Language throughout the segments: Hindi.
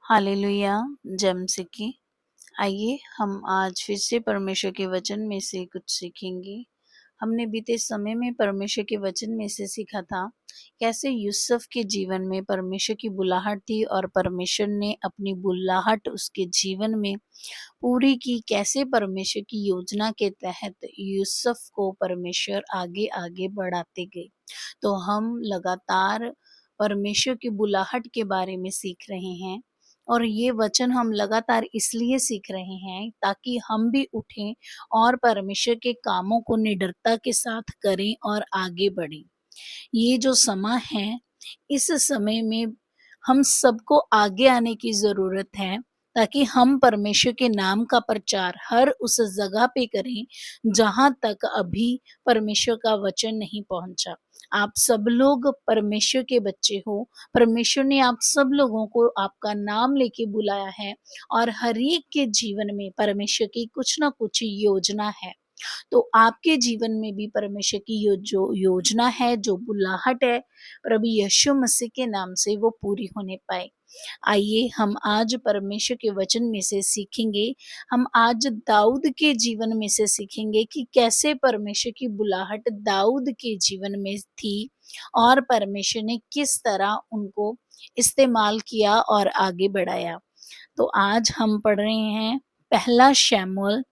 हालेलुया। जम की आइए हम आज फिर से परमेश्वर के वचन में से कुछ सीखेंगे। हमने बीते समय में परमेश्वर के वचन में से सीखा था कैसे यूसुफ के जीवन में परमेश्वर की बुलाहट थी और परमेश्वर ने अपनी बुलाहट उसके जीवन में पूरी की। कैसे परमेश्वर की योजना के तहत यूसुफ को परमेश्वर आगे आगे बढ़ाते गए। तो हम लगातार परमेश्वर की बुलाहट के बारे में सीख रहे हैं और ये वचन हम लगातार इसलिए सीख रहे हैं ताकि हम भी उठें और परमेश्वर के कामों को निडरता के साथ करें और आगे बढ़ें। ये जो समय है, इस समय में हम सबको आगे आने की ज़रूरत है ताकि हम परमेश्वर के नाम का प्रचार हर उस जगह पे करें जहाँ तक अभी परमेश्वर का वचन नहीं पहुँचा। आप सब लोग परमेश्वर के बच्चे हो। परमेश्वर ने आप सब लोगों को आपका नाम लेके बुलाया है और हर एक के जीवन में परमेश्वर की कुछ ना कुछ योजना है। तो आपके जीवन में भी परमेश्वर की जो योजना है, जो बुलाहट है, प्रभु यीशु मसीह के नाम से वो पूरी होने पाए। आइए हम आज परमेश्वर के वचन में से सीखेंगे। हम आज दाऊद के जीवन में से सीखेंगे कि कैसे परमेश्वर की बुलाहट दाऊद के जीवन में थी और परमेश्वर ने किस तरह उनको इस्तेमाल किया और आगे बढ़ाया। तो आज हम पढ़ रहे हैं पहला शमूएल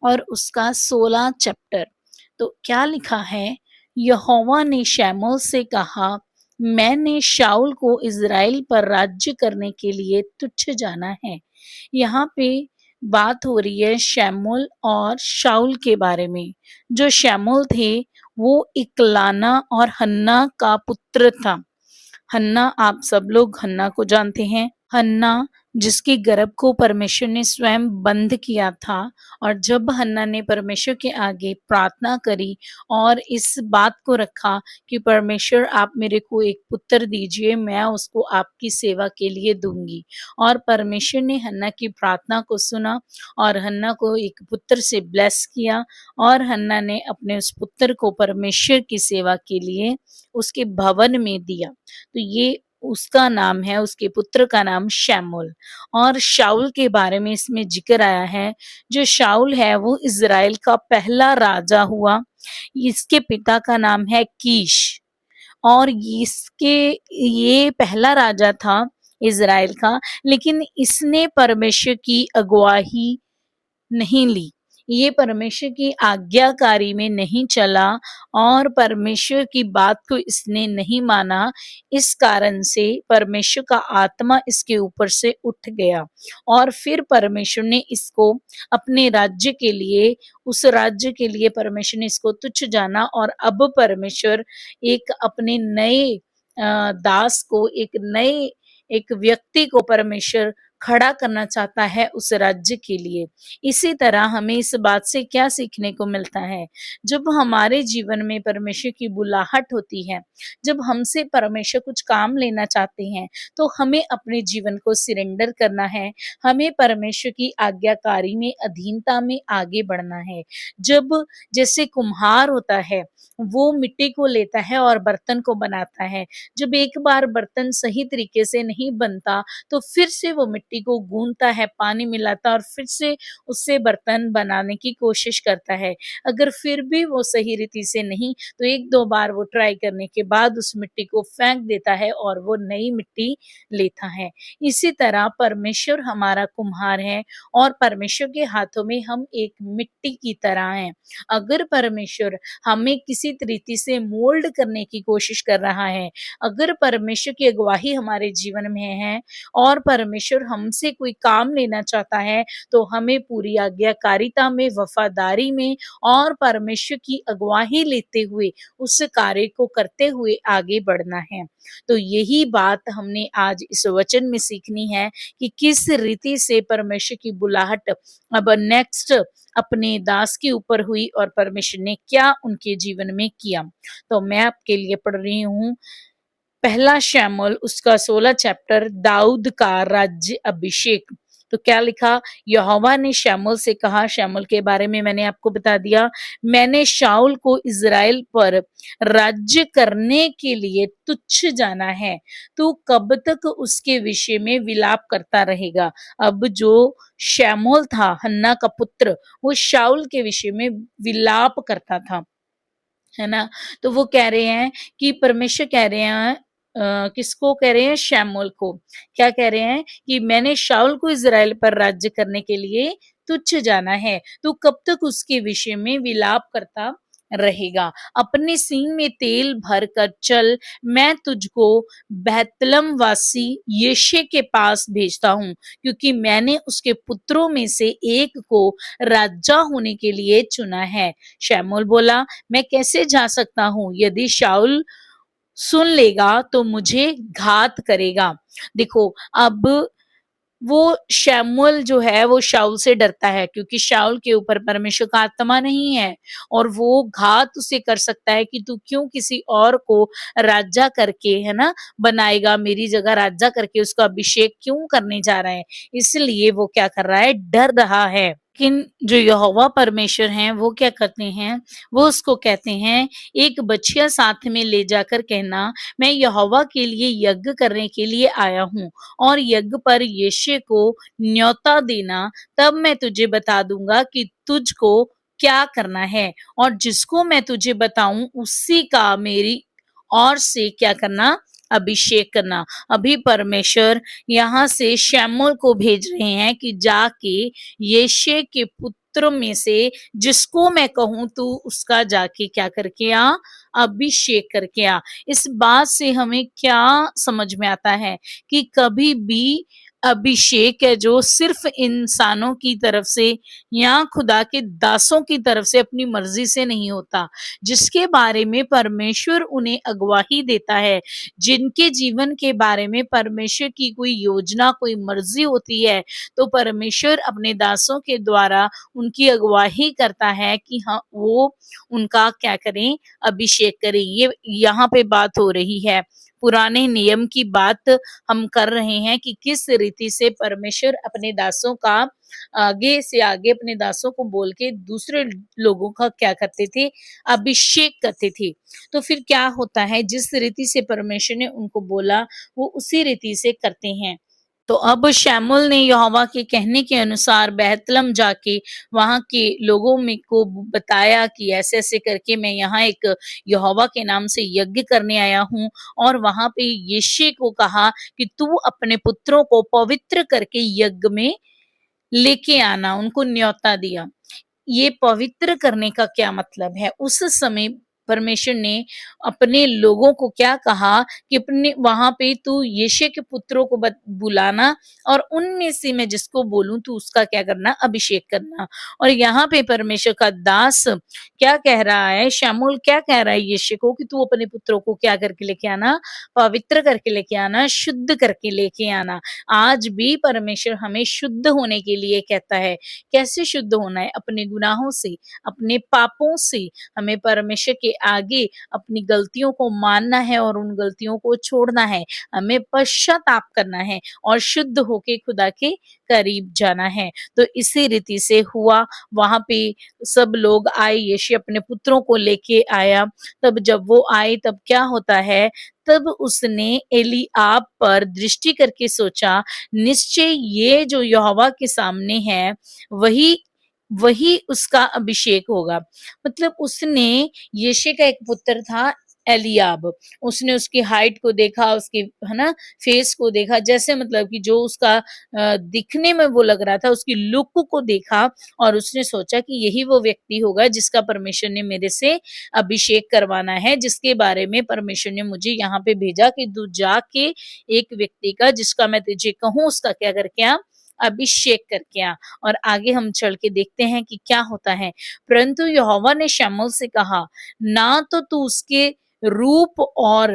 और उसका 16 चैप्टर। तो क्या लिखा है, यहोवा ने शमूएल से कहा, मैंने शाऊल को इज़राइल पर राज्य करने के लिए तुच्छ जाना है। यहाँ पे बात हो रही है शमूएल और शाऊल के बारे में। जो शमूएल थे वो इकलाना और हन्ना का पुत्र था। हन्ना, आप सब लोग हन्ना को जानते हैं। हन्ना जिसके गर्भ को परमेश्वर ने स्वयं बंद किया था और जब हन्ना ने परमेश्वर के आगे प्रार्थना करी और इस बात को रखा कि परमेश्वर आप मेरे को एक पुत्र दीजिए, मैं उसको आपकी सेवा के लिए दूंगी। और परमेश्वर ने हन्ना की प्रार्थना को सुना और हन्ना को एक पुत्र से ब्लेस किया और हन्ना ने अपने उस पुत्र को परमेश्वर की सेवा के लिए उसके भवन में दिया। तो ये उसका नाम है, उसके पुत्र का नाम शमूएल। और शाऊल के बारे में इसमें जिक्र आया है। जो शाऊल है वो इज़राइल का पहला राजा हुआ। इसके पिता का नाम है कीश और इसके ये पहला राजा था इज़राइल का, लेकिन इसने परमेश्वर की अगुवाई नहीं ली। ये परमेश्वर की आज्ञाकारी में नहीं चला और परमेश्वर की बात को इसने नहीं माना। इस कारण से परमेश्वर का आत्मा इसके ऊपर से उठ गया और फिर परमेश्वर ने इसको अपने राज्य के लिए, उस राज्य के लिए परमेश्वर ने इसको तुच्छ जाना। और अब परमेश्वर एक अपने नए दास को, एक व्यक्ति को परमेश्वर खड़ा करना चाहता है उस राज्य के लिए। इसी तरह हमें इस बात से क्या सीखने को मिलता है, जब हमारे जीवन में परमेश्वर की बुलाहट होती है, जब हमसे परमेश्वर कुछ काम लेना चाहते हैं, तो हमें अपने जीवन को सरेंडर करना है। हमें परमेश्वर की आज्ञाकारी में, अधीनता में आगे बढ़ना है। जब जैसे कुम्हार होता है, वो मिट्टी को लेता है और बर्तन को बनाता है। जब एक बार बर्तन सही तरीके से नहीं बनता तो फिर से वो मिट्टी को गूंथता है, पानी मिलाता है और फिर से उससे बर्तन बनाने की कोशिश करता है। अगर फिर भी वो सही रीति से नहीं, तो 1-2 बार वो ट्राई करने के बाद उस मिट्टी को फेंक देता है और वो नई मिट्टी लेता है। इसी तरह परमेश्वर हमारा कुम्हार है और परमेश्वर के हाथों में हम एक मिट्टी की तरह हैं। अगर परमेश्वर हमें किसी रीति से मोल्ड करने की कोशिश कर रहा है, अगर परमेश्वर की अगुवाई हमारे जीवन में है और परमेश्वर हमसे कोई काम लेना चाहता है, तो हमें पूरी आज्ञाकारिता में, वफादारी में और परमेश्वर की अगुवाई लेते हुए उस कार्य को करते हुए आगे बढ़ना है। तो यही बात हमने आज इस वचन में सीखनी है कि किस रीति से परमेश्वर की बुलाहट अब नेक्स्ट अपने दास के ऊपर हुई और परमेश्वर ने क्या उनके जीवन में किया। तो मैं आपके लिए पढ़ रही हूँ पहला शमूएल उसका 16 चैप्टर, दाऊद का राज्य अभिषेक। तो क्या लिखा, यहोवा ने शमूएल से कहा, शमूएल के बारे में मैंने आपको बता दिया, मैंने शाऊल को इज़राइल पर राज्य करने के लिए तुच्छ जाना है, तू कब तक उसके विषय में विलाप करता रहेगा। अब जो शमूएल था, हन्ना का पुत्र, वो शाऊल के विषय में विलाप करता था, है ना। तो वो कह रहे हैं कि परमेश्वर कह रहे हैं, किसको कह रहे हैं, शमूएल को क्या कह रहे हैं कि मैंने शाऊल को इज़राइल पर राज्य करने के लिए तुच्छ जाना है, तू कब तक उसके विषय में विलाप करता रहेगा। अपने सींग में तेल भर कर चल, मैं तुझको बैतलम वासी यिशै के पास भेजता हूँ, क्योंकि मैंने उसके पुत्रों में से एक को राजा होने के लिए चुना है। शमूएल बोला, मैं कैसे जा सकता हूँ, यदि शाऊल सुन लेगा तो मुझे घात करेगा। देखो, अब वो शमूएल जो है वो शाऊल से डरता है, क्योंकि शाऊल के ऊपर परमेश्वर का आत्मा नहीं है और वो घात उसे कर सकता है कि तू क्यों किसी और को राजा करके, है ना, बनाएगा, मेरी जगह राजा करके उसका अभिषेक क्यों करने जा रहा है। इसलिए वो क्या कर रहा है, डर रहा है। लेकिन जो यहोवा परमेश्वर हैं वो क्या करते हैं, वो उसको कहते हैं, एक बछिया साथ में ले जाकर कहना, मैं यहोवा के लिए यज्ञ करने के लिए आया हूँ, और यज्ञ पर यिशै को न्योता देना, तब मैं तुझे बता दूंगा कि तुझको क्या करना है, और जिसको मैं तुझे बताऊं उसी का मेरी और से क्या करना, अभिषेक करना। अभी परमेश्वर यहाँ से शमूएल को भेज रहे हैं कि जाके यिशै के पुत्र में से जिसको मैं कहूं तू उसका जाके क्या करके आ, अभिषेक करके आ। इस बात से हमें क्या समझ में आता है कि कभी भी अभिषेक है जो सिर्फ इंसानों की तरफ से या खुदा के दासों की तरफ से अपनी मर्जी से नहीं होता। जिसके बारे में परमेश्वर उन्हें अगवाही देता है, जिनके जीवन के बारे में परमेश्वर की कोई योजना, कोई मर्जी होती है, तो परमेश्वर अपने दासों के द्वारा उनकी अगवाही करता है कि हाँ, वो उनका क्या करें, अभिषेक करें। ये यहाँ पे बात हो रही है, पुराने नियम की बात हम कर रहे हैं कि किस रीति से परमेश्वर अपने दासों का आगे से आगे अपने दासों को बोल के दूसरे लोगों का क्या करते थे, अभिषेक करते थे। तो फिर क्या होता है, जिस रीति से परमेश्वर ने उनको बोला वो उसी रीति से करते हैं। तो अब शमूएल ने यहोवा के कहने के अनुसार बैतलम जाके वहां के लोगों में को बताया कि ऐसे ऐसे करके मैं यहाँ एक यहोवा के नाम से यज्ञ करने आया हूँ, और वहां पे यिशै को कहा कि तू अपने पुत्रों को पवित्र करके यज्ञ में लेके आना, उनको न्योता दिया। ये पवित्र करने का क्या मतलब है, उस समय परमेश्वर ने अपने लोगों को क्या कहा कि अपने वहां पे तू यिशै के पुत्रों को बुलाना, और उनमें से मैं जिसको बोलूं तू उसका क्या करना, अभिषेक करना। और यहाँ पे परमेश्वर का दास क्या कह रहा है, शमूएल क्या कह रहा है यिशै को कि तू अपने पुत्रों को क्या करके लेके आना, पवित्र करके लेके आना, शुद्ध करके लेके आना। आज भी परमेश्वर हमें शुद्ध होने के लिए कहता है। कैसे शुद्ध होना है, अपने गुनाहों से, अपने पापों से। हमें परमेश्वर के आगे अपनी गलतियों को मानना है और उन गलतियों को छोड़ना है, हमें पश्चाताप करना है और शुद्ध होके खुदा के करीब जाना है। तो इसी रीति से हुआ, वहां पे सब लोग आए, यिशै अपने पुत्रों को लेके आया। तब जब वो आए तब क्या होता है, तब उसने एलीआब पर दृष्टि करके सोचा, निश्चय ये जो यहोवा के सामने है वही वही उसका अभिषेक होगा। मतलब उसने, यिशै का एक पुत्र था एलीआब, उसने उसकी हाइट को देखा, उसके, है ना, फेस को देखा, जैसे मतलब कि जो उसका दिखने में वो लग रहा था, उसकी लुक को देखा, और उसने सोचा कि यही वो व्यक्ति होगा जिसका परमेश्वर ने मेरे से अभिषेक करवाना है, जिसके बारे में परमेश्वर ने मुझे यहाँ पे भेजा कि तू जाके एक व्यक्ति का, जिसका मैं तुझे कहूँ उसका क्या करके आ, अभिषेक करके आ। और आगे हम चल के देखते हैं कि क्या होता है। परंतु यहोवा ने शमूएल से कहा, ना तो तू उसके रूप और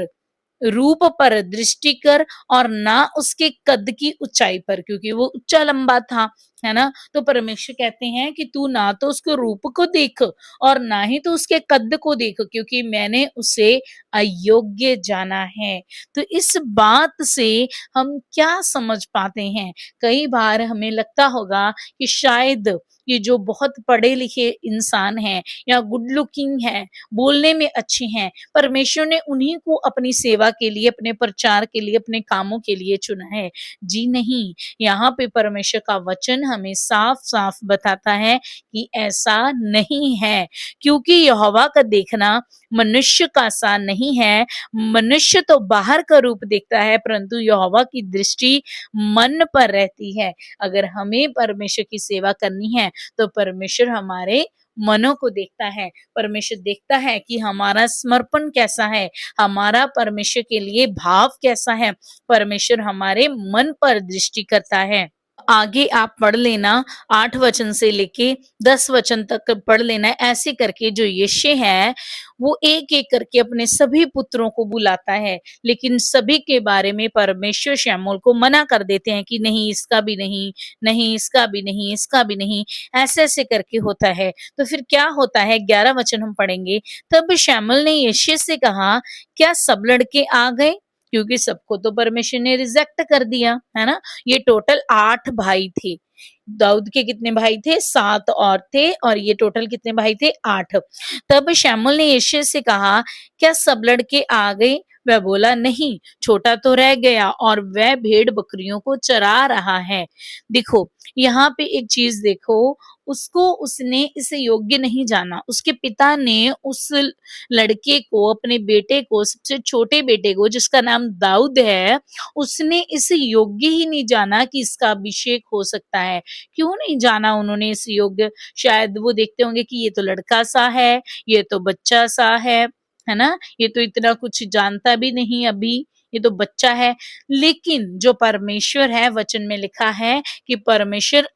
रूप पर दृष्टि कर और ना उसके कद की ऊंचाई पर, क्योंकि वो ऊंचा लंबा था, है ना। तो परमेश्वर कहते हैं कि तू ना तो उसके रूप को देख और ना ही तो उसके कद को देख, क्योंकि मैंने उसे अयोग्य जाना है। तो इस बात से हम क्या समझ पाते हैं? कई बार हमें लगता होगा कि शायद ये जो बहुत पढ़े लिखे इंसान हैं या गुड लुकिंग हैं, बोलने में अच्छे हैं, परमेश्वर ने उन्हीं को अपनी सेवा के लिए, अपने प्रचार के लिए, अपने कामों के लिए चुना है। जी नहीं, यहाँ पे परमेश्वर का वचन हमें साफ-साफ बताता है कि ऐसा नहीं है, क्योंकि यहोवा का देखना मनुष्य का सा नहीं है। मनुष्य तो बाहर का रूप देखता है, परंतु यहोवा की दृष्टि मन पर रहती है। अगर हमें परमेश्वर की सेवा करनी है, तो परमेश्वर हमारे मनों को देखता है। परमेश्वर देखता है कि हमारा समर्पण कैसा है, हमारा परमेश्वर के लिए भाव कैसा है। परमेश्वर हमारे मन पर दृष्टि करता है। आगे आप पढ़ लेना, 8 वचन से लेके 10 वचन तक पढ़ लेना। ऐसे करके जो यिशै है, वो एक-एक करके अपने सभी पुत्रों को बुलाता है, लेकिन सभी के बारे में परमेश्वर शमूएल को मना कर देते हैं कि नहीं, इसका भी नहीं, नहीं इसका भी नहीं, इसका भी नहीं, ऐसे-ऐसे करके होता है। तो फिर क्या होता है, 11 वचन हम पढ़ेंगे। तब शमूएल ने यिशै से कहा, क्या सब लड़के आ गए? क्योंकि सबको तो परमेश्वर ने रिजेक्ट कर दिया, है ना। ये टोटल 8 भाई थे। दाऊद के कितने भाई थे? 7 और थे, और ये टोटल कितने भाई थे? 8। तब शमूएल ने यिशै से कहा, क्या सब लड़के आ गए? वह बोला, नहीं, छोटा तो रह गया और वह भेड़ बकरियों को चरा रहा है। देखो, यहाँ पे एक चीज देखो, उसको उसने इस योग्य नहीं जाना। उसके पिता ने उस लड़के को, अपने बेटे को, सबसे छोटे बेटे को, जिसका नाम दाऊद है, उसने इस योग्य ही नहीं जाना कि इसका अभिषेक हो सकता है। क्यों नहीं जाना उन्होंने इस योग्य? शायद वो देखते होंगे कि ये तो लड़का सा है, ये तो बच्चा सा है ना? ये तो इतना कुछ जानता भी नहीं अभी, ये तो बच्चा है। लेकिन जो परमेश्वर है, वचन में लिखा है कि परमेश्वर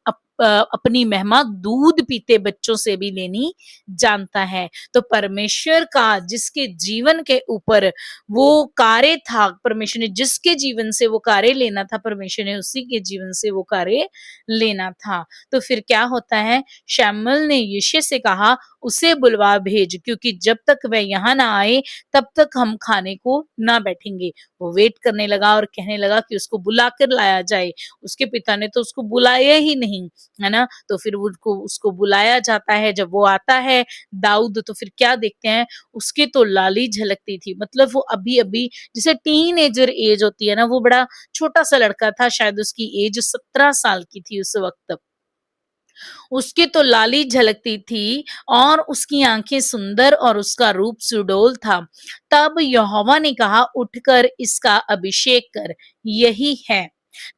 अपनी महिमा दूध पीते बच्चों से भी लेनी जानता है। तो परमेश्वर का जिसके जीवन के ऊपर वो कार्य था, परमेश्वर ने जिसके जीवन से वो कार्य लेना था, परमेश्वर ने उसी के जीवन से वो कार्य लेना था। तो फिर क्या होता है, शमूएल ने यिशै से कहा, उसे बुलवा भेज, क्योंकि जब तक वह यहाँ ना आए तब तक हम खाने को ना बैठेंगे। वो वेट करने लगा और कहने लगा कि उसको बुला कर लाया जाए। उसके पिता ने तो उसको बुलाया ही नहीं, है ना। तो फिर उसको बुलाया जाता है। जब वो आता है दाऊद, तो फिर क्या देखते हैं, उसकी तो लाली झलकती थी। मतलब वो अभी अभी, जैसे टीनेजर एज होती है ना, वो बड़ा छोटा सा लड़का था, शायद उसकी एज 17 साल की थी उस वक्त। उसकी तो लाली झलकती थी और उसकी आंखें सुंदर और उसका रूप सुडौल था। तब यहोवा ने कहा, उठकर इसका अभिषेक कर, यही है।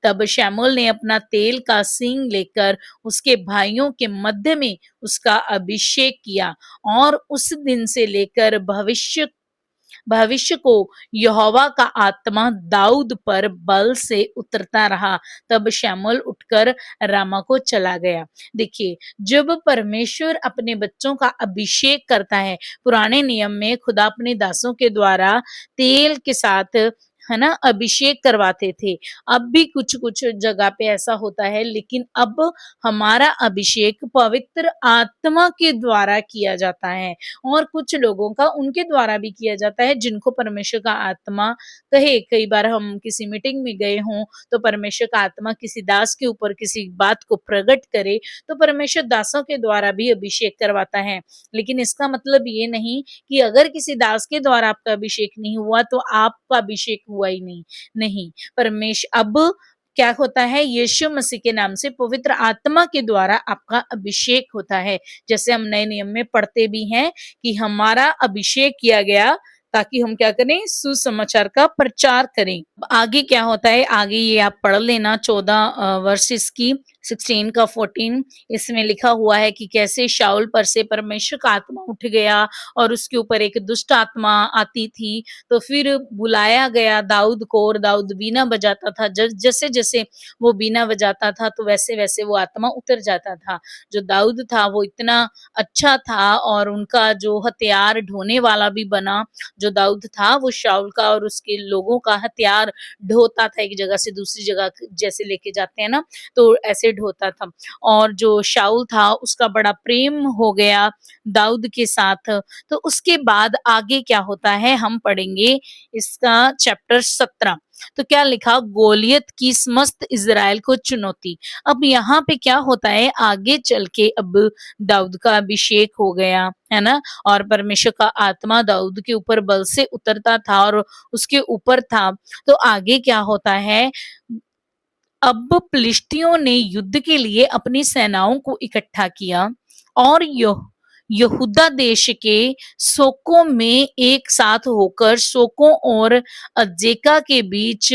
तब शमूएल ने अपना तेल का सींग लेकर उसके भाइयों के मध्य में उसका अभिषेक किया, और उस दिन से लेकर भविष्य को यहोवा का आत्मा दाऊद पर बल से उतरता रहा। तब शमूएल उठकर रामा को चला गया। देखिए, जब परमेश्वर अपने बच्चों का अभिषेक करता है, पुराने नियम में खुदा अपने दासों के द्वारा तेल के साथ, है ना, अभिषेक करवाते थे। अब भी कुछ-कुछ जगह पे ऐसा होता है, लेकिन अब हमारा अभिषेक पवित्र आत्मा के द्वारा किया जाता है, और कुछ लोगों का उनके द्वारा भी किया जाता है जिनको परमेश्वर का आत्मा कहे। कई बार हम किसी मीटिंग में गए हों, तो परमेश्वर का आत्मा किसी दास के ऊपर किसी बात को प्रकट करे, तो परमेश्वर दासों के द्वारा भी अभिषेक करवाता है। लेकिन इसका मतलब ये नहीं कि अगर किसी दास के द्वारा आपका अभिषेक नहीं हुआ तो आपका अभिषेक हुआ ही नहीं। नहीं, परमेश्वर अब क्या होता है, यीशु मसीह के नाम से पवित्र आत्मा के द्वारा आपका अभिषेक होता है। जैसे हम नए नियम में पढ़ते भी हैं कि हमारा अभिषेक किया गया ताकि हम क्या करें, सुसमाचार का प्रचार करें। आगे क्या होता है, आगे ये आप पढ़ लेना 14 वर्सेस की 16 का 14 इसमें लिखा हुआ है कि कैसे शाऊल पर से परमेश्वर का आत्मा उठ गया और उसके ऊपर एक दुष्ट आत्मा आती थी। तो फिर बुलाया गया दाऊद को और दाऊद बीना बजाता था। जैसे जैसे वो बीना बजाता था तो वैसे वैसे वो आत्मा उतर जाता था। जो दाऊद था वो इतना अच्छा था और उनका जो हथियार ढोने वाला भी बना। जो दाऊद था वो शाऊल का और उसके लोगों का हथियार ढोता था, एक जगह से दूसरी जगह जैसे लेके जाते हैं ना, तो ऐसे ढोता था। और जो शाऊल था उसका बड़ा प्रेम हो गया दाऊद के साथ। तो उसके बाद आगे क्या होता है हम पढ़ेंगे इसका चैप्टर 17। तो क्या लिखा, गोलियत की समस्त इज़राइल को चुनौती। अब यहाँ पे क्या होता है, आगे चल के अब दाऊद का अभिषेक हो गया है ना, और परमेश्वर का आत्मा दाऊद के ऊपर बल से उतरता था और उसके ऊपर था। तो आगे क्या होता है, अब फिलिस्तियों ने युद्ध के लिए अपनी सेनाओं को इकट्ठा किया और यहूदा देश के सोको में एक साथ होकर सोको और अजेका के बीच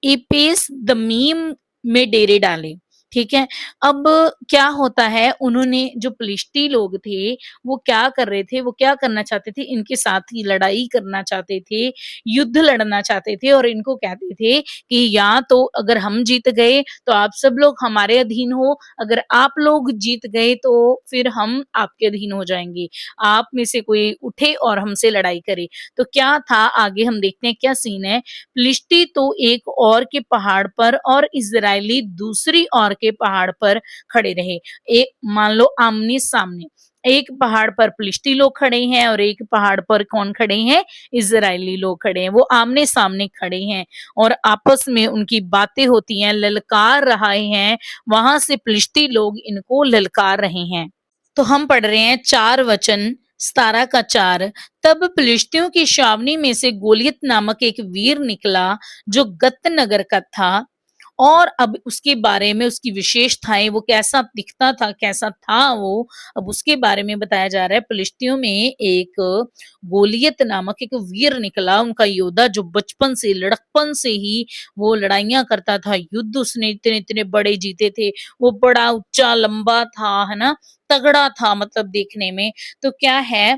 इपेस दमीम में डेरे डाले। ठीक है। अब क्या होता है, उन्होंने जो फिलिस्ती लोग थे वो क्या कर रहे थे, वो क्या करना चाहते थे, इनके साथ ही लड़ाई करना चाहते थे, युद्ध लड़ना चाहते थे और इनको कहते थे कि या तो अगर हम जीत गए तो आप सब लोग हमारे अधीन हो, अगर आप लोग जीत गए तो फिर हम आपके अधीन हो जाएंगे, आप में से कोई उठे और हमसे लड़ाई करे। तो क्या था, आगे हम देखते हैं क्या सीन है। फिलिस्ती तो एक और के पहाड़ पर और इजरायली दूसरी और के पहाड़ पर खड़े रहे। एक मान लो आमने सामने, एक पहाड़ पर फिलिस्ती लोग खड़े हैं और एक पहाड़ पर कौन खड़े हैं, इजरायली लोग खड़े हैं। वो आमने सामने खड़े हैं और आपस में उनकी बातें होती हैं, ललकार रहे हैं, वहां से फिलिस्ती लोग इनको ललकार रहे हैं। तो हम पढ़ रहे हैं 4 वचन 17 का 4। तब फिलिस्तियों की छावनी में से गोलियत नामक एक वीर निकला जो गत नगर का था। और अब उसके बारे में उसकी विशेषताएं, वो कैसा दिखता था, कैसा था वो, अब उसके बारे में बताया जा रहा है। फिलिस्तियों में एक गोलियत नामक एक वीर निकला, उनका योद्धा जो बचपन से लड़कपन से ही वो लड़ाइयां करता था, युद्ध उसने इतने इतने बड़े जीते थे, वो बड़ा ऊंचा लंबा था, है ना, तगड़ा था मतलब देखने में। तो क्या है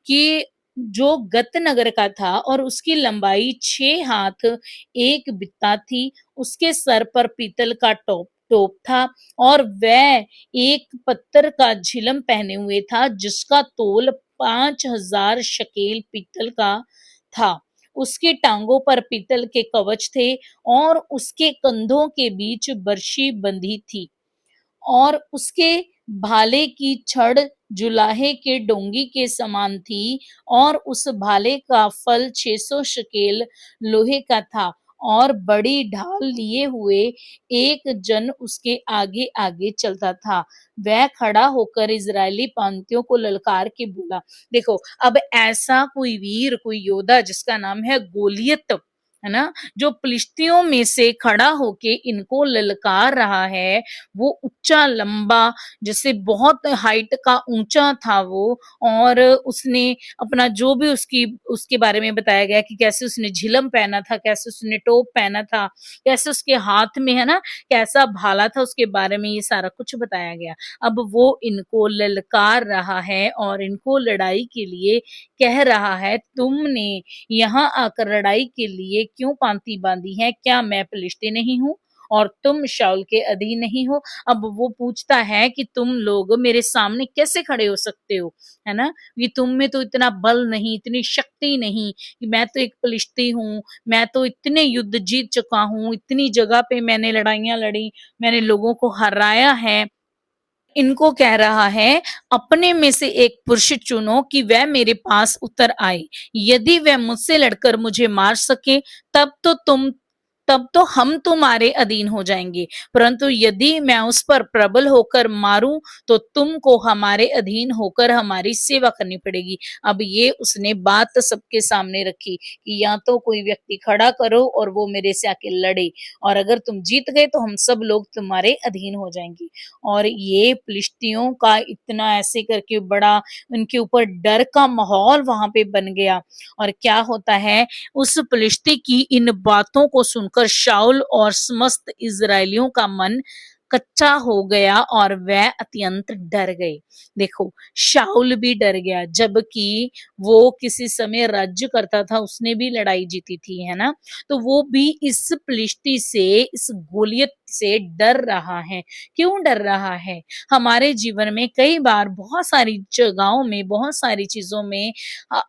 कि जो गत नगर का था और उसकी लंबाई 6 हाथ 1 बित्ता थी, उसके सर पर पीतल का टोप टोप था और वह एक पत्थर का झिलम पहने हुए था जिसका तोल 5000 शकेल पीतल का था। उसकी टांगों पर पीतल के कवच थे और उसके कंधों के बीच बर्शी बंधी थी और उसके भाले की छड़ जुलाहे के डोंगी के समान थी और उस भाले का फल 600 शकेल लोहे का था और बड़ी ढाल लिए हुए एक जन उसके आगे आगे चलता था। वह खड़ा होकर इजरायली पंक्तियों को ललकार के बोला। देखो, अब ऐसा कोई वीर, कोई योद्धा जिसका नाम है गोलियत, है ना, जो फिलिस्तियों में से खड़ा होके इनको ललकार रहा है। वो ऊंचा लंबा, जैसे बहुत हाइट का ऊंचा था वो, और उसने अपना जो भी उसकी उसके बारे में बताया गया कि कैसे उसने झिलम पहना था, कैसे उसने टोप पहना था, कैसे उसके हाथ में, है ना, कैसा भाला था, उसके बारे में ये सारा कुछ बताया गया। अब वो इनको ललकार रहा है और इनको लड़ाई के लिए कह रहा है, तुमने यहाँ आकर लड़ाई के लिए क्यों पांति बांधी है? क्या मैं फिलिस्ती नहीं हूँ और तुम शाऊल के अधीन नहीं हो? अब वो पूछता है कि तुम लोग मेरे सामने कैसे खड़े हो सकते हो, है ना, कि तुम में तो इतना बल नहीं, इतनी शक्ति नहीं, कि मैं तो एक फिलिस्ती हूँ, मैं तो इतने युद्ध जीत चुका हूँ, इतनी जगह पे मैंने लड़ाइयां लड़ी, मैंने लोगों को हराया है। इनको कह रहा है, अपने में से एक पुरुष चुनो कि वह मेरे पास उतर आए, यदि वह मुझसे लड़कर मुझे मार सके तब तो हम तुम्हारे अधीन हो जाएंगे, परंतु यदि मैं उस पर प्रबल होकर मारूं तो तुमको हमारे अधीन होकर हमारी सेवा करनी पड़ेगी। अब ये उसने बात सबके सामने रखी कि या तो कोई व्यक्ति खड़ा करो और वो मेरे से आके लड़े, और अगर तुम जीत गए तो हम सब लोग तुम्हारे अधीन हो जाएंगे। और ये फिलिस्तियों का इतना ऐसे करके बड़ा उनके ऊपर डर का माहौल वहां पे बन गया। और क्या होता है, उस फिलिस्ती की इन बातों को सुनकर शाऊल और समस्त इजरायलियों का मन कच्चा हो गया और वह अत्यंत डर गए। देखो, शाऊल भी डर गया, जबकि वो किसी समय राज्य करता था, उसने भी लड़ाई जीती थी, है ना? तो वो भी इस पलिश्ती से, इस गोलियत से डर रहा है। क्यों डर रहा है? हमारे जीवन में कई बार बहुत सारी जगहों में, बहुत सारी चीज़ों में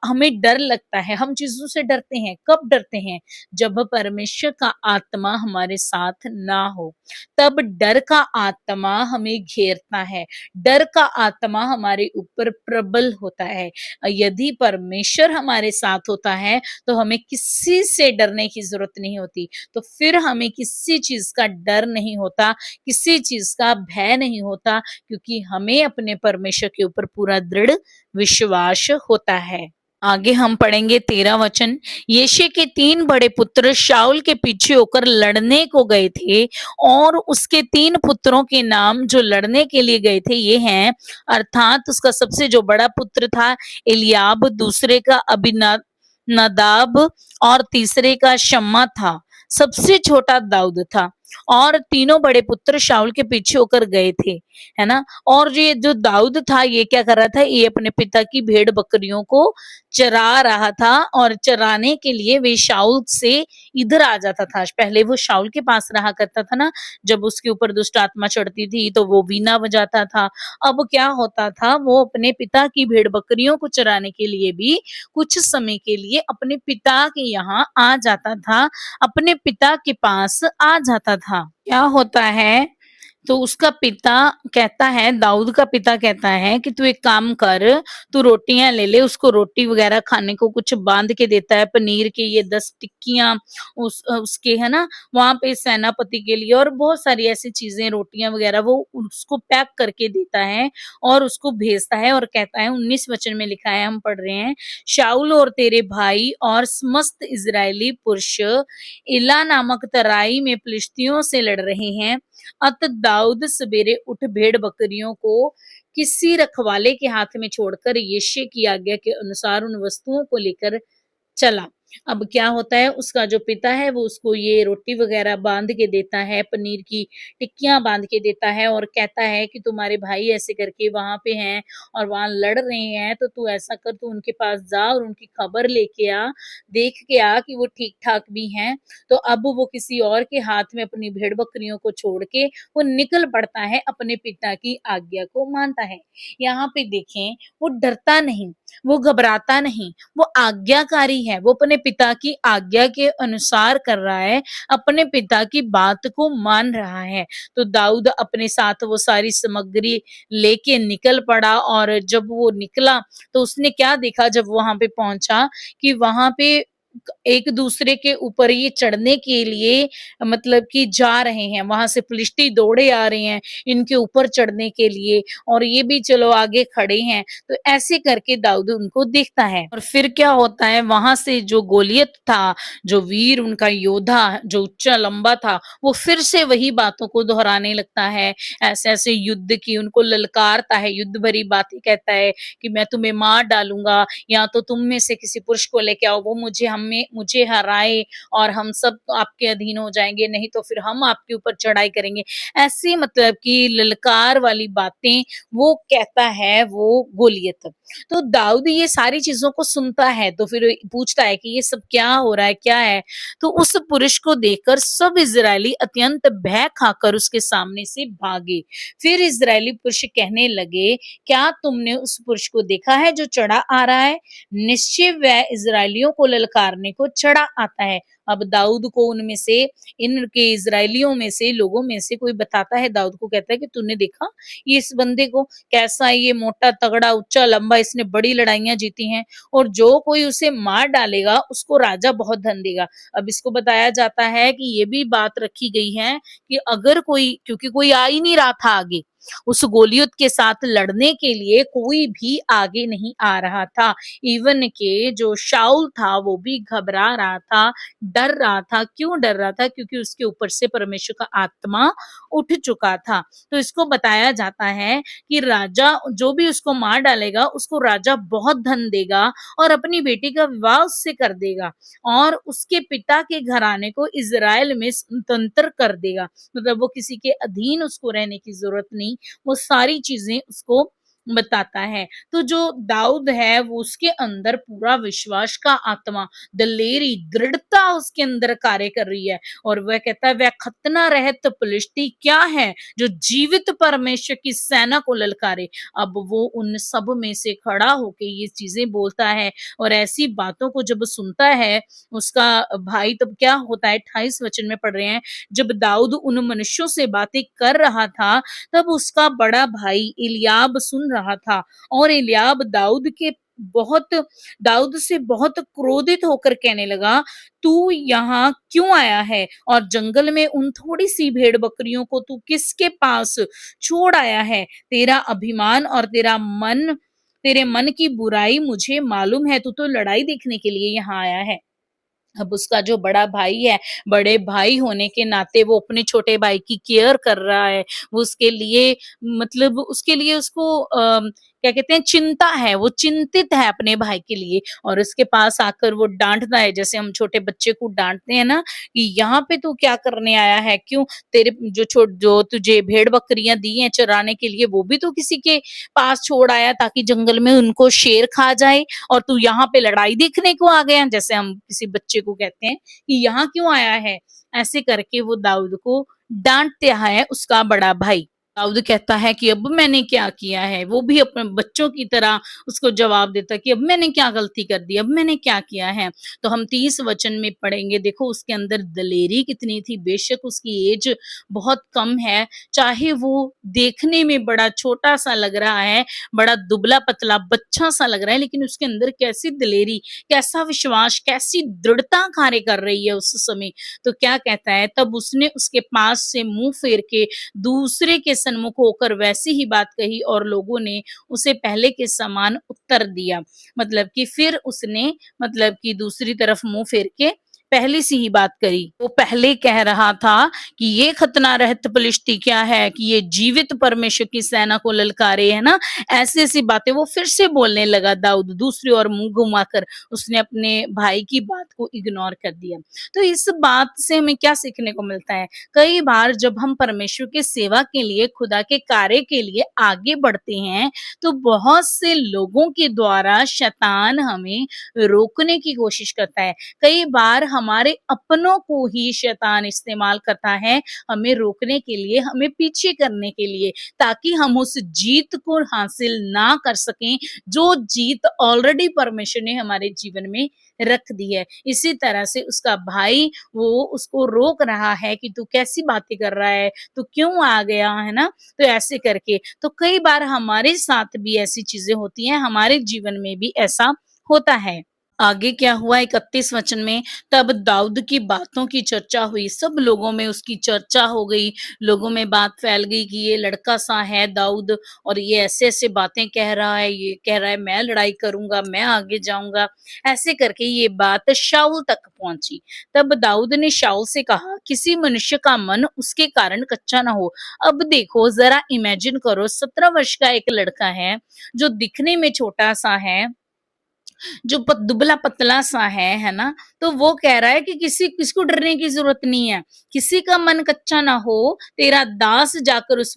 हमें डर लगता है, हम चीज़ों से डरते हैं। कब डरते हैं? जब परमेश्वर का आत्मा हमारे साथ ना हो, तब डर का आत्मा हमें घेरता है, डर का आत्मा हमारे ऊपर प्रबल होता है। यदि परमेश्वर हमारे साथ होता है, तो हमें किसी से डरने की ज़रूरत नहीं होती। तो फिर हमें किसी चीज़ का डर नहीं होता, किसी चीज़ का भय नहीं होता, क्योंकि हमें अपने परमेश्वर के ऊपर पूरा दृढ़ विश्वास होता है। आगे हम पढ़ेंगे 13 वचन। यिशै के 3 बड़े पुत्र शाऊल के पीछे होकर लड़ने को गए थे और उसके 3 पुत्रों के नाम जो लड़ने के लिए गए थे ये हैं, अर्थात उसका सबसे जो बड़ा पुत्र था एलियाब, दूसरे का नदाब और तीसरे का शम्मा था। सबसे छोटा दाऊद था और तीनों बड़े पुत्र शाऊल के पीछे होकर गए थे, है ना? और ये जो दाऊद था ये क्या कर रहा था? ये अपने पिता की भेड़ बकरियों को चरा रहा था और चराने के लिए वे शाऊल से इधर आ जाता था। पहले वो शाऊल के पास रहा करता था ना, जब उसके ऊपर दुष्ट आत्मा चढ़ती थी तो वो वीणा बजाता था। अब क्या होता था? वो अपने पिता की भेड़ बकरियों को चराने के लिए भी कुछ समय के लिए अपने पिता के यहाँ आ जाता था, अपने पिता के पास आ जाता था। क्या होता है? तो उसका पिता कहता है, दाऊद का पिता कहता है कि तू एक काम कर, तू रोटियां ले ले, उसको रोटी वगैरह खाने को कुछ बांध के देता है, पनीर की ये 10 टिक्कियां उसके, है ना? वहां पे सेनापति के लिए और बहुत सारी ऐसी चीजें, रोटियां वगैरह वो उसको पैक करके देता है और उसको भेजता है और कहता है, 19 वचन में लिखा है, हम पढ़ रहे हैं, शाऊल और तेरे भाई और समस्त इजरायली पुरुष इला नामक तराई में फिलिस्तियों से लड़ रहे हैं। अत दाऊद सवेरे उठ भेड़ बकरियों को किसी रखवाले के हाथ में छोड़कर यिशै की आज्ञा के अनुसार उन वस्तुओं को लेकर चला। अब क्या होता है? उसका जो पिता है वो उसको ये रोटी वगैरह बांध के देता है, पनीर की टिक्कियां बांध के देता है और कहता है कि तुम्हारे भाई ऐसे करके वहां पे हैं और वहां लड़ रहे हैं, तो तू ऐसा कर, तू उनके पास जा और उनकी खबर लेके आ, देख के आ कि वो ठीक ठाक भी हैं। तो अब वो किसी और के हाथ में अपनी भेड़ बकरियों को छोड़ के वो निकल पड़ता है, अपने पिता की आज्ञा को मानता है। यहाँ पे देखें, वो डरता नहीं, वो घबराता नहीं, वो आज्ञाकारी है, वो अपने पिता की आज्ञा के अनुसार कर रहा है, अपने पिता की बात को मान रहा है। तो दाऊद अपने साथ वो सारी सामग्री लेके निकल पड़ा और जब वो निकला तो उसने क्या देखा, जब वहां पे पहुंचा, कि वहां पे एक दूसरे के ऊपर ये चढ़ने के लिए मतलब कि जा रहे हैं, वहां से फिलिस्ती दौड़े आ रहे हैं इनके ऊपर चढ़ने के लिए और ये भी चलो आगे खड़े हैं। तो ऐसे करके दाऊद उनको देखता है और फिर क्या होता है, वहां से जो गोलियत था, जो वीर उनका योद्धा जो उच्चा लंबा था, वो फिर से वही बातों को दोहराने लगता है, ऐसे ऐसे युद्ध की उनको ललकारता है, युद्ध भरी बातें कहता है कि मैं तुम्हें मार डालूंगा, या तो तुम में से किसी पुरुष को लेके आओ, वो मुझे हराए और हम सब आपके अधीन हो जाएंगे, नहीं तो फिर हम आपके ऊपर चढ़ाई करेंगे। ऐसी मतलब कि ललकार वाली बातें वो कहता है वो गोलियत। तो दाऊद ये सारी चीजों को सुनता है तो फिर पूछता है कि ये सब क्या हो रहा है, क्या है? तो उस पुरुष को देखकर सब इजरायली अत्यंत भय खाकर उसके सामने से भागे। फिर इजरायली पुरुष कहने लगे, क्या तुमने उस पुरुष को देखा है जो चढ़ा आ रहा है? निश्चय वह इजरायलियों को ललकारने को चढ़ा आता है। अब दाऊद को उनमें से, इनके इजरायलियों में से, लोगों में से कोई बताता है, दाऊद को कहता है कि तूने देखा ये इस बंदे को, कैसा है ये, मोटा तगड़ा ऊंचा लंबा, इसने बड़ी लड़ाइयां जीती हैं और जो कोई उसे मार डालेगा उसको राजा बहुत धन देगा। अब इसको बताया जाता है कि ये भी बात रखी गई है कि अगर कोई, क्योंकि कोई आ ही नहीं रहा था आगे, उस गोलियत के साथ लड़ने के लिए कोई भी आगे नहीं आ रहा था। इवन के जो शाऊल था वो भी घबरा रहा था, डर रहा था। क्यों डर रहा था? क्योंकि उसके ऊपर से परमेश्वर का आत्मा उठ चुका था। तो इसको बताया जाता है कि राजा जो भी उसको मार डालेगा, उसको राजा बहुत धन देगा और अपनी बेटी का विवाह उससे कर देगा और उसके पिता के घराने को इज़राइल में स्वतंत्र कर देगा। मतलब वो किसी के अधीन उसको रहने की ज़रूरत नहीं, वो सारी चीज़ें उसको बताता है। तो जो दाऊद है वो उसके अंदर पूरा विश्वास का आत्मा, दलेरी, दृढ़ता उसके अंदर कार्य कर रही है और वह कहता है वह खतना रहित पलिश्ती क्या है जो जीवित परमेश्वर की सेना को ललकारे। अब वो उन सब में से खड़ा होके ये चीजें बोलता है और ऐसी बातों को जब सुनता है उसका भाई, तब क्या होता है 28 वचन में पढ़ रहे हैं, जब दाऊद उन मनुष्यों से बातें कर रहा था तब उसका बड़ा भाई इलियाब सुन रहा था और इलियाब दाऊद से बहुत क्रोधित होकर कहने लगा, तू यहाँ क्यों आया है और जंगल में उन थोड़ी सी भेड़ बकरियों को तू किसके पास छोड़ आया है? तेरा अभिमान और तेरे मन की बुराई मुझे मालूम है, तू तो लड़ाई देखने के लिए यहाँ आया है। अब उसका जो बड़ा भाई है, बड़े भाई होने के नाते वो अपने छोटे भाई की केयर कर रहा है। वो उसके लिए मतलब उसके लिए उसको क्या कहते हैं, चिंता है, वो चिंतित है अपने भाई के लिए और उसके पास आकर वो डाँटता है, जैसे हम छोटे बच्चे को डाँटते हैं ना कि यहाँ पे तू क्या करने आया है? क्यों तेरे जो तुझे भेड़-बकरियाँ दी हैं चराने के लिए, वो भी तो किसी के पास छोड़ आया ताकि जंगल में उनको शेर खा जाए और तू यहाँ पे लड़ाई देखने को आ गया, जैसे हम किसी बच्चे को कहते हैं कि यहाँ क्यों आया है? ऐसे करके वो दाऊद को डांटता है उसका बड़ा भाई। दाऊद कहता है कि अब मैंने क्या किया है? वो भी अपने बच्चों की तरह उसको जवाब देता है कि अब मैंने क्या गलती कर दी? अब मैंने क्या किया है? तो हम 30 वचन में पढ़ेंगे, देखो उसके अंदर दलेरी कितनी थी। बेशक उसकी एज बहुत कम है, चाहे वो देखने में बड़ा छोटा-सा लग रहा है, बड़ा दुबला-पतला बच्चा-सा लग रहा है, लेकिन उसके अंदर कैसी दलेरी, कैसा विश्वास, कैसी दृढ़ता कार्य कर रही है उस समय। तो क्या कहता है, तब उसने उसके पास से मुँह फेर के दूसरे के सन्मुख होकर वैसी ही बात कही और लोगों ने उसे पहले के समान उत्तर दिया। मतलब कि फिर उसने मतलब कि दूसरी तरफ मुँह फेर के पहली सी ही बात करी। वो पहले कह रहा था कि ये खतना रहत पलिश्ती क्या है कि ये जीवित परमेश्वर की सेना को ललकारे, है ना? ऐसी-ऐसी बातें वो फिर से बोलने लगा दाऊद, दूसरी ओर मुँह घुमाकर उसने अपने भाई की बात को इग्नोर कर दिया। तो इस बात से हमें क्या सीखने को मिलता है? कई बार जब हम परमेश्वर की सेवा के लिए, खुदा के कार्य के लिए आगे बढ़ते हैं, तो बहुत से लोगों के द्वारा शैतान हमें रोकने की कोशिश करता है। कई बार हमारे अपनों को ही शैतान इस्तेमाल करता है, हमें रोकने के लिए, हमें पीछे करने के लिए, ताकि हम उस जीत को हासिल ना कर सकें, जो जीत ऑलरेडी परमेश्वर ने हमारे जीवन में रख दी है। इसी तरह से उसका भाई वो उसको रोक रहा है कि तू कैसी बातें कर रहा है, तू क्यों आ गया, है ना? तो ऐसे करके तो कई बार हमारे साथ भी ऐसी चीज़ें होती हैं, हमारे जीवन में भी ऐसा होता है। आगे क्या हुआ 31 वचन में, तब दाऊद की बातों की चर्चा हुई, सब लोगों में उसकी चर्चा हो गई, लोगों में बात फैल गई कि ये लड़का सा है दाऊद और ये ऐसे-ऐसे बातें कह रहा है, ये कह रहा है मैं लड़ाई करूँगा, मैं आगे जाऊँगा। ऐसे करके ये बात शाऊल तक पहुँची। तब दाऊद ने शाऊल से कहा, किसी मनुष्य का मन उसके कारण कच्चा ना हो। अब देखो ज़रा इमेजिन करो 17 वर्ष का एक लड़का है, जो दिखने में छोटा-सा है, जो दुबला-पतला सा है ना? तो वो कह रहा है कि किसको डरने की ज़रूरत नहीं है। किसी का मन कच्चा ना हो, तेरा दास जाकर उस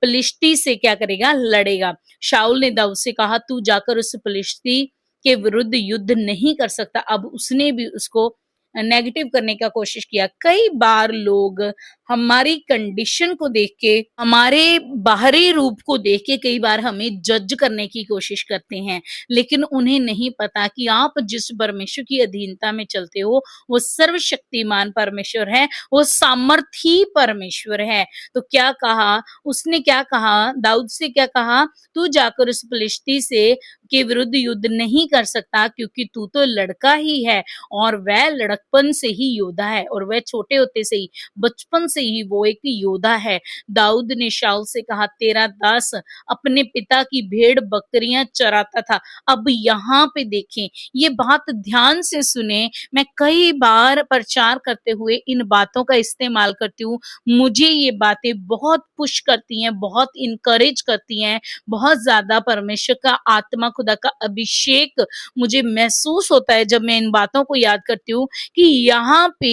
पलिश्ती से क्या करेगा? लड़ेगा। शाऊल ने दाऊद से कहा, तू जाकर उस पलिश्ती के विरुद्ध युद्ध नहीं कर सकता। अब उसने भी उसको नेगेटिव करने का कोशिश किया। कई बार लोग हमारी कंडीशन को देख के, हमारे बाहरी रूप को देख के कई बार हमें जज करने की कोशिश करते हैं, लेकिन उन्हें नहीं पता कि आप जिस परमेश्वर की अधीनता में चलते हो, वो सर्वशक्तिमान परमेश्वर है, वो सामर्थी परमेश्वर है। तो क्या कहा उसने, क्या कहा दाऊद से, क्या कहा, तू जाकर उस पलिश्ती से के विरुद्ध युद्ध नहीं कर सकता, क्योंकि तू तो लड़का ही है और वह लड़कपन से ही योद्धा है और वह छोटे होते से ही, बचपन से ही वो एक योद्धा है। दाऊद ने शाऊल से कहा, तेरा दास अपने पिता की भेड़ बकरियां चराता था। अब यहाँ पे देखें, ये बात ध्यान से सुने। मैं कई बार प्रचार करते हुए इन बातों का इस्तेमाल करती हूँ। मुझे ये बातें बहुत पुश करती हैं, बहुत इनकरेज करती हैं, बहुत ज्यादा परमेश्वर का आत्मा, खुदा का अभिषेक मुझे महसूस होता है जब मैं इन बातों को याद करती हूँ कि यहाँ पे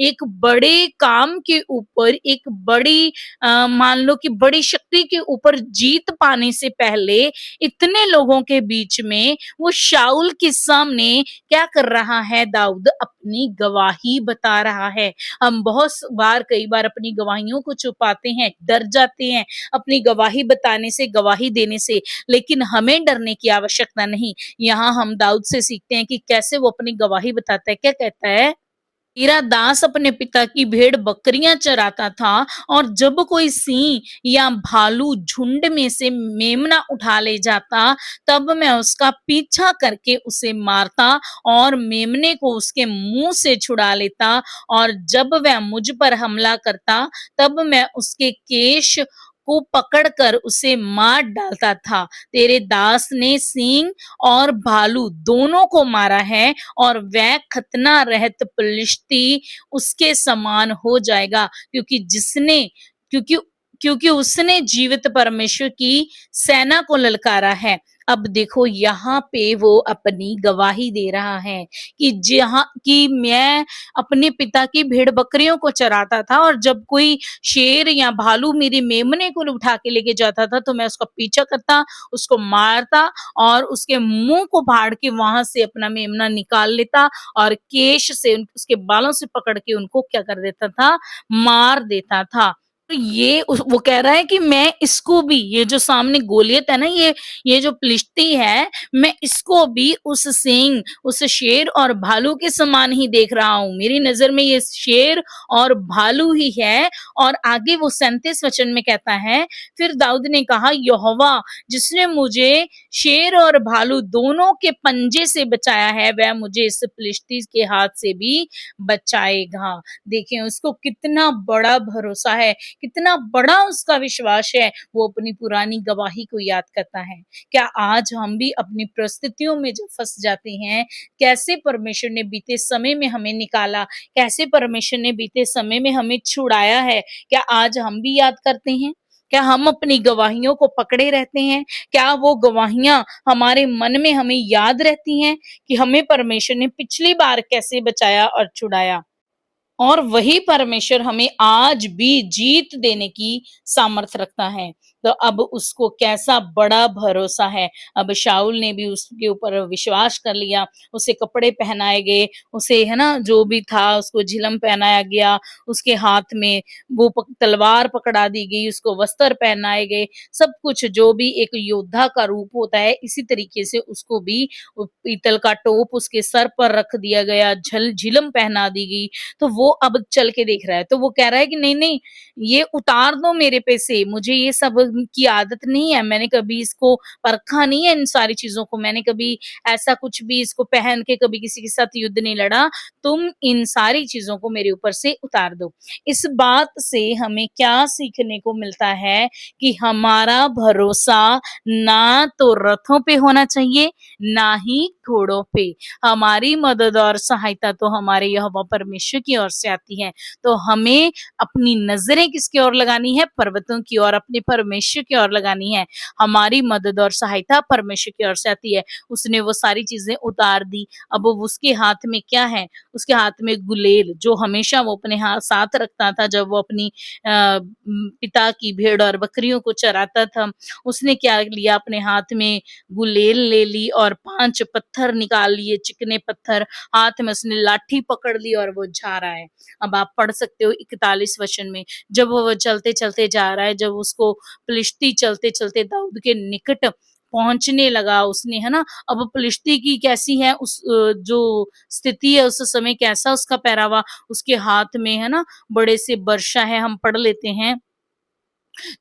एक बड़े काम के ऊपर, एक बड़ी मान लो कि बड़ी शक्ति के ऊपर जीत पाने से पहले इतने लोगों के बीच में वो शाऊल के सामने क्या कर रहा है? दाऊद अपनी गवाही बता रहा है। हम बहुत बार, कई बार अपनी गवाहियों को छुपाते हैं, डर जाते हैं अपनी गवाही बताने से, गवाही देने से, लेकिन हमें डरने की आवश्यकता नहीं। यहाँ हम दाऊद से सीखते हैं कि कैसे वो अपनी गवाही बताता है। क्या कहता है? मेरा दास अपने पिता की भेड़ बकरियां चराता था, और जब कोई सिंह या भालू झुंड में से मेमना उठा ले जाता, तब मैं उसका पीछा करके उसे मारता और मेमने को उसके मुंह से छुड़ा लेता, और जब वह मुझ पर हमला करता, तब मैं उसके केश को पकड़कर उसे मार डालता था। तेरे दास ने सिंह और भालू दोनों को मारा है, और वह खतना रहत पलिश्ती उसके समान हो जाएगा, क्योंकि क्योंकि उसने जीवित परमेश्वर की सेना को ललकारा है। अब देखो, यहाँ पे वो अपनी गवाही दे रहा है कि जहाँ कि मैं अपने पिता की भेड़ बकरियों को चराता था, और जब कोई शेर या भालू मेरे मेमने को उठा के लेके जाता था, तो मैं उसका पीछा करता, उसको मारता, और उसके मुंह को फाड़ के वहां से अपना मेमना निकाल लेता, और केश से उसके बालों से पकड़ के उनको क्या कर देता था? मार देता था। तो वो कह रहा है कि मैं इसको भी, ये जो सामने गोलियत है ना, ये जो फिलिश्ती है, मैं इसको भी उस सिंह, उस शेर और भालू के समान ही देख रहा हूँ। मेरी नजर में ये शेर और भालू ही है। और आगे वो 37 वचन में कहता है, फिर दाऊद ने कहा, यहोवा जिसने मुझे शेर और भालू दोनों के पंजे से बचाया है, वह मुझे इस फिलिश्ती के हाथ से भी बचाएगा। देखें, उसको कितना बड़ा भरोसा है, कितना बड़ा उसका विश्वास है। वो अपनी पुरानी गवाही को याद करता है। क्या आज हम भी अपनी परिस्थितियों में जब फंस जाते हैं, कैसे परमेश्वर ने बीते समय में हमें निकाला, कैसे परमेश्वर ने बीते समय में हमें छुड़ाया है, क्या आज हम भी याद करते हैं? क्या हम अपनी गवाहियों को पकड़े रहते हैं? क्या वो गवाहियां हमारे मन में हमें याद रहती हैं कि हमें परमेश्वर ने पिछली बार कैसे बचाया और छुड़ाया? और वही परमेश्वर हमें आज भी जीत देने की सामर्थ रखता है। तो अब उसको कैसा बड़ा भरोसा है। अब शाऊल ने भी उसके ऊपर विश्वास कर लिया, उसे कपड़े पहनाए गए, उसे, है ना, जो भी था उसको झिलम पहनाया गया, उसके हाथ में वो तलवार पकड़ा दी गई, उसको वस्त्र पहनाए गए, सब कुछ जो भी एक योद्धा का रूप होता है, इसी तरीके से उसको भी पीतल का टोप उसके सर पर रख दिया गया, झिलम पहना दी गई। तो वो अब चल के देख रहा है, तो वो कह रहा है कि नहीं नहीं, ये उतार दो मेरे पे से, मुझे ये सब की आदत नहीं है, मैंने कभी इसको परखा नहीं है, इन सारी चीजों को मैंने कभी ऐसा कुछ भी इसको पहन के कभी किसी के साथ युद्ध नहीं लड़ा, तुम इन सारी चीजों को मेरे ऊपर से उतार दो। इस बात से हमें क्या सीखने को मिलता है कि हमारा भरोसा ना तो रथों पे होना चाहिए, ना ही घोड़ों पे। हमारी मदद और सहायता तो हमारे यहोवा परमेश्वर की ओर से आती है। तो हमें अपनी नजरें किसकी ओर लगानी है? पर्वतों की ओर, अपने परमेश्वर की ओर लगानी है। हमारी मदद और सहायता परमेश्वर की ओर से आती है। उसने वो सारी चीजें उतार दी। अब उसके हाथ में क्या है? उसके हाथ में गुलेल, जो हमेशा वो अपने हाथ साथ रखता था जब वो अपनी पिता की भेड़ और बकरियों को चराता था। उसने क्या लिया? अपने हाथ में गुलेल ले ली और 5 पत्थर निकाल लिए, चिकने पत्थर। हाथ में उसने लाठी पकड़ ली और वो जा रहा है। अब आप पढ़ सकते हो 41 वचन में, जब वो चलते चलते जा रहा है, जब उसको फिलिश्ती चलते चलते दाऊद के निकट पहुंचने लगा, उसने, है ना, अब फिलिश्ती की कैसी है उस जो स्थिति है उस समय, कैसा उसका पहरावा, उसके हाथ में, है ना, बड़े से बर्शा है। हम पढ़ लेते हैं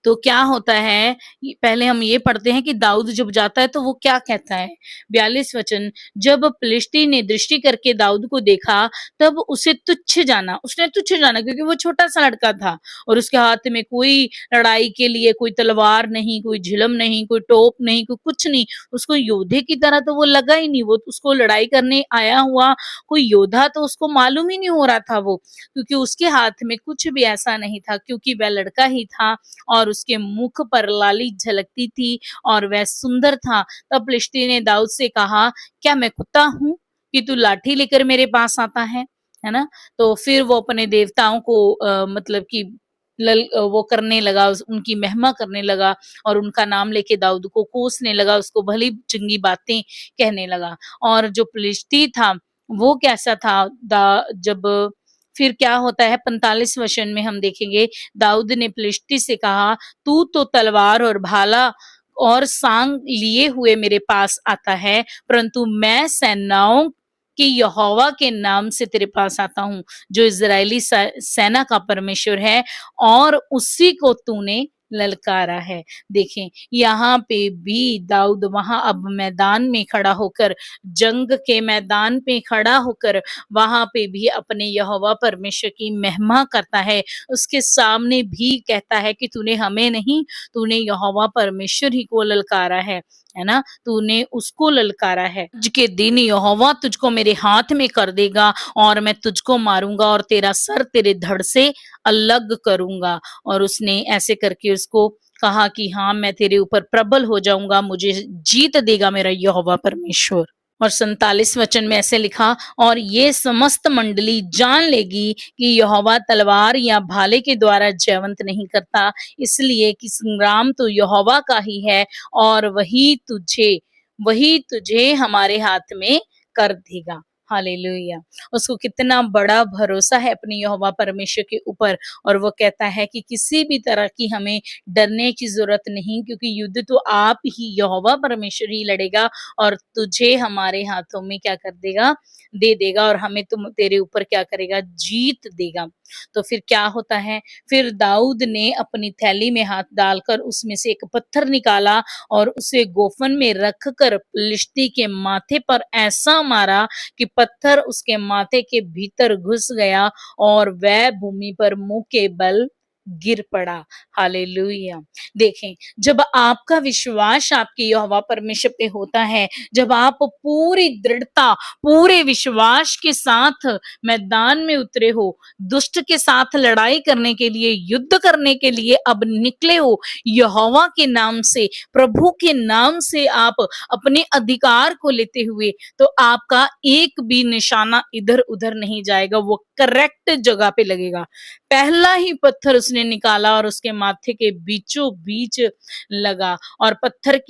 तो क्या होता है, पहले हम ये पढ़ते हैं कि दाऊद जब जाता है तो वो क्या कहता है। 42 वचन, जब फिलिस्ती ने दृष्टि करके दाऊद को देखा, तब उसे तुच्छ जाना, उसने तुच्छ जाना क्योंकि वो छोटा सा लड़का था और उसके हाथ में कोई लड़ाई के लिए कोई तलवार नहीं, कोई झिलम नहीं, कोई टोप नहीं, कोई कुछ नहीं। उसको योद्धे की तरह तो वो लगा ही नहीं, वो उसको लड़ाई करने आया हुआ कोई योद्धा तो उसको मालूम ही नहीं हो रहा था वो, क्योंकि उसके हाथ में कुछ भी ऐसा नहीं था, क्योंकि वह लड़का ही था और उसके मुख पर लाली झलकती थी और वह सुंदर था। तब फिलिस्ती ने दाऊद से कहा, क्या मैं कुत्ता हूँ कि तू लाठी लेकर मेरे पास आता है ना? तो फिर वो अपने देवताओं को मतलब कि वो करने लगा, उनकी महिमा करने लगा और उनका नाम लेके दाऊद को कोसने लगा, उसको भली चंगी बातें कहने लगा। और जो फिलिस्ती था वो कैसा था, जब फिर क्या होता है 45 वचन में हम देखेंगे, दाऊद ने फिलिस्ती से कहा, तू तो तलवार और भाला और सांग लिए हुए मेरे पास आता है, परंतु मैं सेनाओं कि यहोवा के नाम से तेरे पास आता हूँ, जो इज़राइली सेना का परमेश्वर है, और उसी को तूने ललकारा है। देखें, यहाँ पे भी दाऊद वहां अब मैदान में खड़ा होकर, जंग के मैदान पे खड़ा होकर वहां पे भी अपने यहोवा परमेश्वर की महिमा करता है। उसके सामने भी कहता है कि तूने हमें नहीं, तूने यहोवा परमेश्वर ही को ललकारा है ना? तूने उसको ललकारा है। आज के दिन यहोवा तुझको मेरे हाथ में कर देगा और मैं तुझको मारूंगा और तेरा सर तेरे धड़ से अलग करूंगा। और उसने ऐसे करके उसको कहा कि हाँ, मैं तेरे ऊपर प्रबल हो जाऊंगा, मुझे जीत देगा मेरा यहोवा परमेश्वर। और 47 वचन में ऐसे लिखा, और ये समस्त मंडली जान लेगी कि यहोवा तलवार या भाले के द्वारा जयवंत नहीं करता, इसलिए कि संग्राम तो यहोवा का ही है और वही तुझे हमारे हाथ में कर देगा। हालेलुया। उसको कितना बड़ा भरोसा है अपने यहोवा परमेश्वर के ऊपर, और वो कहता है कि किसी भी तरह की हमें डरने की जरूरत नहीं, क्योंकि युद्ध तो आप ही यहोवा परमेश्वर ही लड़ेगा और तुझे हमारे हाथों में क्या कर देगा, दे देगा, और हमें तुम तेरे ऊपर क्या करेगा, जीत देगा। तो फिर क्या होता है, फिर दाऊद ने अपनी थैली में हाथ डालकर उसमें से एक पत्थर निकाला और उसे गोफन में रखकर फिलिस्ती के माथे पर ऐसा मारा कि पत्थर उसके माथे के भीतर घुस गया और वह भूमि पर मुंह के बल गिर पड़ा। हालेलुया। देखें, जब आपका विश्वास आपके यहोवा परमेश्वर पे होता है, जब आप पूरी दृढ़ता, पूरे विश्वास के साथ मैदान में उतरे हो, दुष्ट के साथ लड़ाई करने के लिए, युद्ध करने के लिए अब निकले हो, यहोवा के नाम से, प्रभु के नाम से आप अपने अधिकार को लेते हुए, तो आपका एक भी निशाना इधर उधर नहीं जाएगा, वो करेक्ट जगह पे लगेगा। पहला ही पत्थर उसने निकाला और उसके माथे के बीचों बीच लगा और पत्थर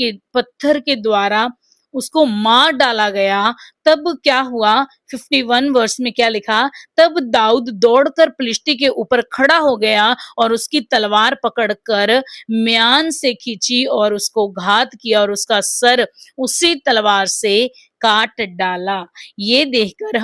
के द्वारा उसको मार डाला गया। तब क्या हुआ, 51 वर्ष में क्या लिखा, तब दाऊद दौड़कर फिलिस्ती के ऊपर खड़ा हो गया और उसकी तलवार पकड़कर म्यान से खींची और उसको घात किया और उसका सर उसी तलवार से काट डाला। ये देखकर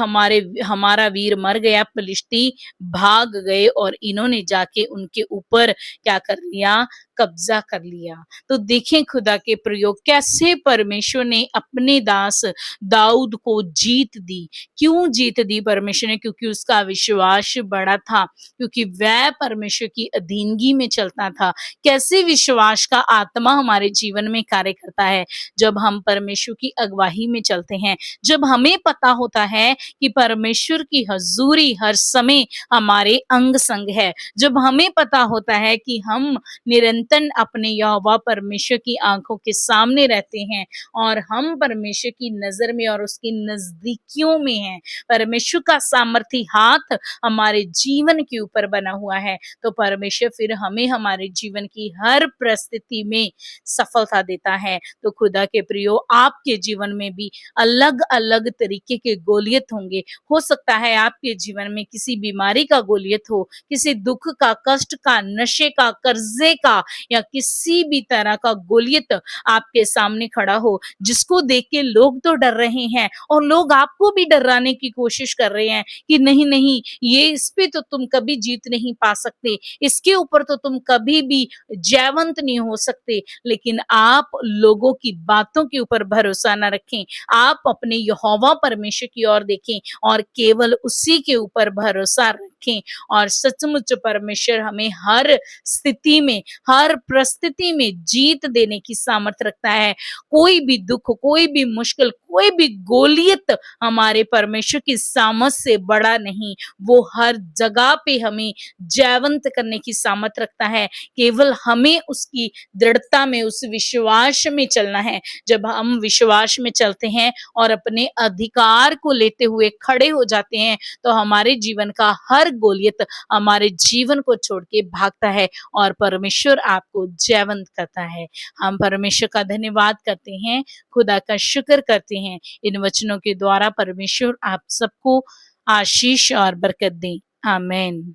हमारा वीर मर गया, फिलिस्ती भाग गए और इन्होंने जाके उनके ऊपर क्या कर लिया, कब्जा कर लिया। तो देखें खुदा के प्रयोग, कैसे परमेश्वर ने अपने दास दाऊद को जीत दी। क्यों जीत दी परमेश्वर ने? क्योंकि उसका विश्वास बड़ा था, क्योंकि वह परमेश्वर की अधीनगी में चलता था। कैसे विश्वास का आत्मा हमारे जीवन में कार्य करता है? जब हम परमेश्वर की अगुवाई में चलते हैं, जब हमें पता होता है कि परमेश्वर की हजूरी हर समय हमारे अंग संग है, जब हमें पता होता है कि हम निरंतर अपने यहोवा परमेश्वर की आंखों के सामने रहते हैं और हम परमेश्वर की नजर में और उसकी नजदीकियों में हैं, परमेश्वर का सामर्थी हाथ हमारे जीवन के ऊपर बना हुआ है, तो परमेश्वर फिर हमें हमारे जीवन की हर परिस्थिति में सफलता देता है। तो खुदा के प्रियो, आपके जीवन में भी अलग अलग तरीके के गोलियत होंगे। हो सकता है आपके जीवन में किसी बीमारी का गोलियत हो, किसी दुख का, कष्ट का, नशे का, कर्जे का, या किसी भी तरह का गोलियत आपके सामने खड़ा हो, जिसको देख के लोग तो डर रहे हैं और लोग आपको भी डराने की कोशिश कर रहे हैं कि नहीं नहीं, ये इस पे तो तुम कभी जीत नहीं पा सकते, इसके ऊपर तो तुम कभी भी जयवंत नहीं हो सकते। लेकिन आप लोगों की बातों के ऊपर भरोसा न रखें, आप अपने यहोवा परमेश्वर की ओर देखें और केवल उसी के ऊपर भरोसा रखें। और सचमुच परमेश्वर हमें हर स्थिति में, हर परिस्थिति में जीत देने की सामर्थ रखता है। कोई भी दुख, कोई भी मुश्किल, कोई भी गोलियत हमारे परमेश्वर की सामर्थ से बड़ा नहीं। वो हर जगह पे हमें जयवंत करने की सामर्थ रखता है। केवल हमें उसकी दृढ़ता में, उस विश्वास में चलना है। जब हम विश्वास में चलते हैं और अपने अधिकार को लेते हुए खड़े हो जाते हैं, तो हमारे जीवन का हर गोलियत हमारे जीवन को छोड़ के भागता है और परमेश्वर आपको जयवंत करता है। हम परमेश्वर का धन्यवाद करते हैं, खुदा का शुक्र करते हैं। इन वचनों के द्वारा परमेश्वर आप सबको आशीष और बरकत दें। आमीन।